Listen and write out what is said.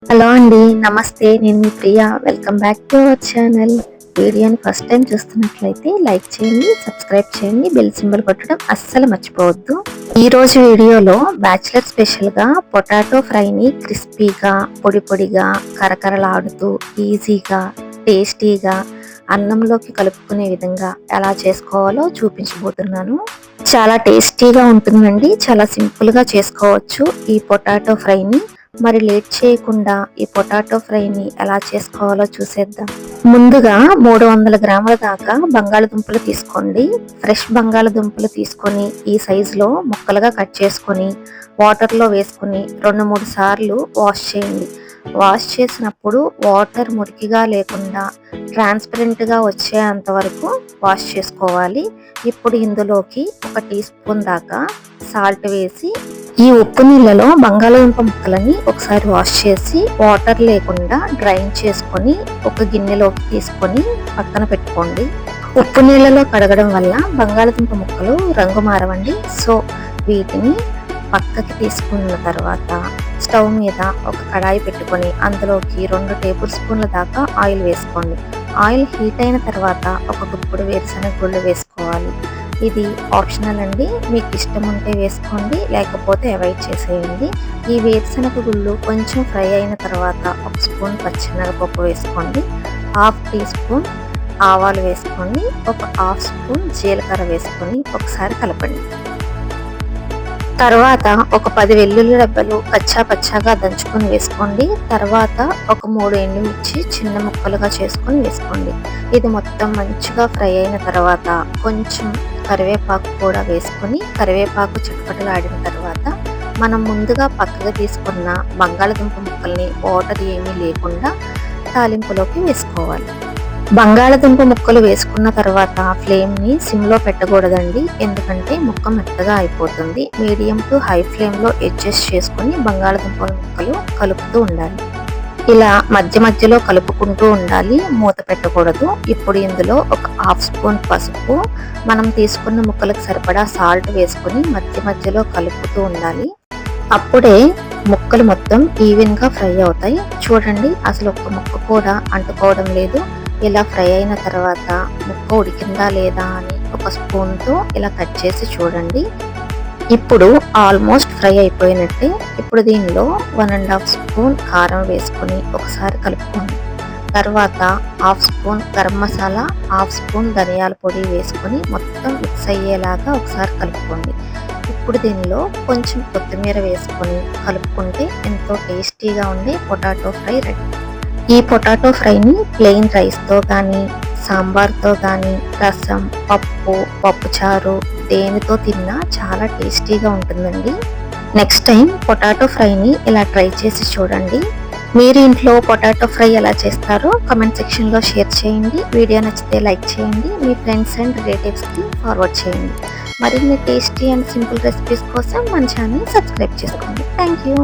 Hello అండి, నమస్తే. నేను మీ Priya. Welcome back to our channel. వీడియోని ఫస్ట్ టైం చూస్తున్నట్లయితే లైక్ చేయండి, సబ్స్క్రైబ్ చేయండి, బెల్ సింబల్ కొట్టడం అస్సలు మర్చిపోవద్దు. ఈ రోజు వీడియోలో బ్యాచిలర్ స్పెషల్గా పొటాటో ఫ్రైని క్రిస్పీగా, పొడి పొడిగా, కరకరలాడుతూ, ఈజీగా, టేస్టీగా అన్నంలోకి కలుపుకునే విధంగా ఎలా చేసుకోవాలో చూపించబోతున్నాను. చాలా టేస్టీగా ఉంటుందండి. చాలా సింపుల్గా చేసుకోవచ్చు ఈ పొటాటో ఫ్రైని. మరి లేట్ చేయకుండా ఈ పొటాటో ఫ్రైని ఎలా చేసుకోవాలో చూసేద్దాం. ముందుగా 300 గ్రాముల దాకా బంగాళదుంపలు తీసుకోండి. ఫ్రెష్ బంగాళదుంపలు తీసుకొని ఈ సైజులో ముక్కలుగా కట్ చేసుకొని వాటర్లో వేసుకొని 2-3 సార్లు వాష్ చేయండి. వాష్ చేసినప్పుడు వాటర్ మురికిగా లేకుండా ట్రాన్స్పరెంట్గా వచ్చేంత వరకు వాష్ చేసుకోవాలి. ఇప్పుడు ఇందులోకి 1 టీ స్పూన్ దాకా సాల్ట్ వేసి ఈ ఉప్పు నీళ్ళలో బంగాళదుంప ముక్కలని ఒకసారి వాష్ చేసి వాటర్ లేకుండా డ్రైన్ చేసుకొని ఒక గిన్నెలోకి తీసుకొని పక్కన పెట్టుకోండి. ఉప్పు నీళ్ళలో కడగడం వల్ల బంగాళదుంప ముక్కలు రంగు మారవండి. సో వీటిని పక్కకి తీసుకున్న తర్వాత స్టవ్ మీద ఒక కడాయి పెట్టుకొని అందులోకి 2 టేబుల్ స్పూన్ల దాకా ఆయిల్ వేసుకోండి. ఆయిల్ హీట్ అయిన తర్వాత ఒక గుప్పుడు వేరుశనగ గుళ్ళు వేసుకోవాలి. ఇది ఆప్షనల్ అండి, మీకు ఇష్టం ఉంటే వేసుకోండి, లేకపోతే అవాయిడ్ చేసేయండి. ఈ వేరుశనగ గుళ్ళు కొంచెం ఫ్రై అయిన తర్వాత 1 స్పూన్ పచ్చెనగపప్పు వేసుకోండి. 1/2 టీ స్పూన్ ఆవాలు వేసుకోండి. ఒక 1/2 స్పూన్ జీలకర్ర వేసుకొని ఒకసారి కలపండి. తర్వాత ఒక 10 వెల్లుల్లి రెబ్బలు కచ్చా పచ్చాగా దంచుకొని వేసుకోండి. తర్వాత ఒక 3 ఎండుమిర్చి చిన్న ముక్కలుగా చేసుకొని వేసుకోండి. ఇది మొత్తం మంచిగా ఫ్రై అయిన తర్వాత కొంచెం కరివేపాకు కూడా వేసుకొని కరివేపాకు చిటపటలాడిన తర్వాత మనం ముందుగా పక్కగా తీసుకున్న బంగాళదుంప ముక్కల్ని వాటర్ ఏమీ లేకుండా తాలింపులోకి వేసుకోవాలి. బంగాళదుంప ముక్కలు వేసుకున్న తర్వాత ఫ్లేమ్ని సిమ్లో పెట్టకూడదండి, ఎందుకంటే ముక్క మెత్తగా అయిపోతుంది. మీడియం టు హై ఫ్లేమ్లో అడ్జస్ట్ చేసుకుని బంగాళదుంప ముక్కలు కలుపుతూ ఉండాలి. ఇలా మధ్య మధ్యలో కలుపుకుంటూ ఉండాలి, మూత పెట్టకూడదు. ఇప్పుడు ఇందులో ఒక 1/2 స్పూన్ పసుపు, మనం తీసుకున్న ముక్కలకు సరిపడా సాల్ట్ వేసుకొని మధ్య మధ్యలో కలుపుతూ ఉండాలి. అప్పుడే ముక్కలు మొత్తం ఈవెన్గా ఫ్రై అవుతాయి. చూడండి, అసలు ఒక్క ముక్క కూడా అంటుకోవడం లేదు. ఇలా ఫ్రై అయిన తర్వాత ముక్క ఉడికిందా లేదా అని ఒక స్పూన్తో ఇలా కట్ చేసి చూడండి. ఇప్పుడు ఆల్మోస్ట్ ఫ్రై అయిపోయినట్టే. ఇప్పుడు దీనిలో 1.5 స్పూన్ కారం వేసుకొని ఒకసారి కలుపుకోండి. తర్వాత 1/2 స్పూన్ గరం మసాలా, 1/2 స్పూన్ ధనియాల పొడి వేసుకొని మొత్తం మిక్స్ అయ్యేలాగా ఒకసారి కలుపుకోండి. ఇప్పుడు దీనిలో కొంచెం కొత్తిమీర వేసుకొని కలుపుకుంటే ఎంతో టేస్టీగా ఉండే పొటాటో ఫ్రై రెడీ. ఈ పొటాటో ఫ్రైని ప్లెయిన్ రైస్తో కానీ, సాంబార్తో కానీ, రసం, పప్పు, పప్పుచారు దేనితో తిన్నా చాలా టేస్టీగా ఉంటుందండి. నెక్స్ట్ టైం పొటాటో ఫ్రైని ఇలా ట్రై చేసి చూడండి. మీరు ఇంట్లో పొటాటో ఫ్రై ఎలా చేస్తారో కామెంట్ సెక్షన్లో షేర్ చేయండి. వీడియో నచ్చితే లైక్ చేయండి, మీ ఫ్రెండ్స్ అండ్ రిలేటివ్స్కి ఫార్వర్డ్ చేయండి. మరిన్ని టేస్టీ అండ్ సింపుల్ రెసిపీస్ కోసం మన ఛానల్ సబ్స్క్రైబ్ చేసుకోండి. Thank you.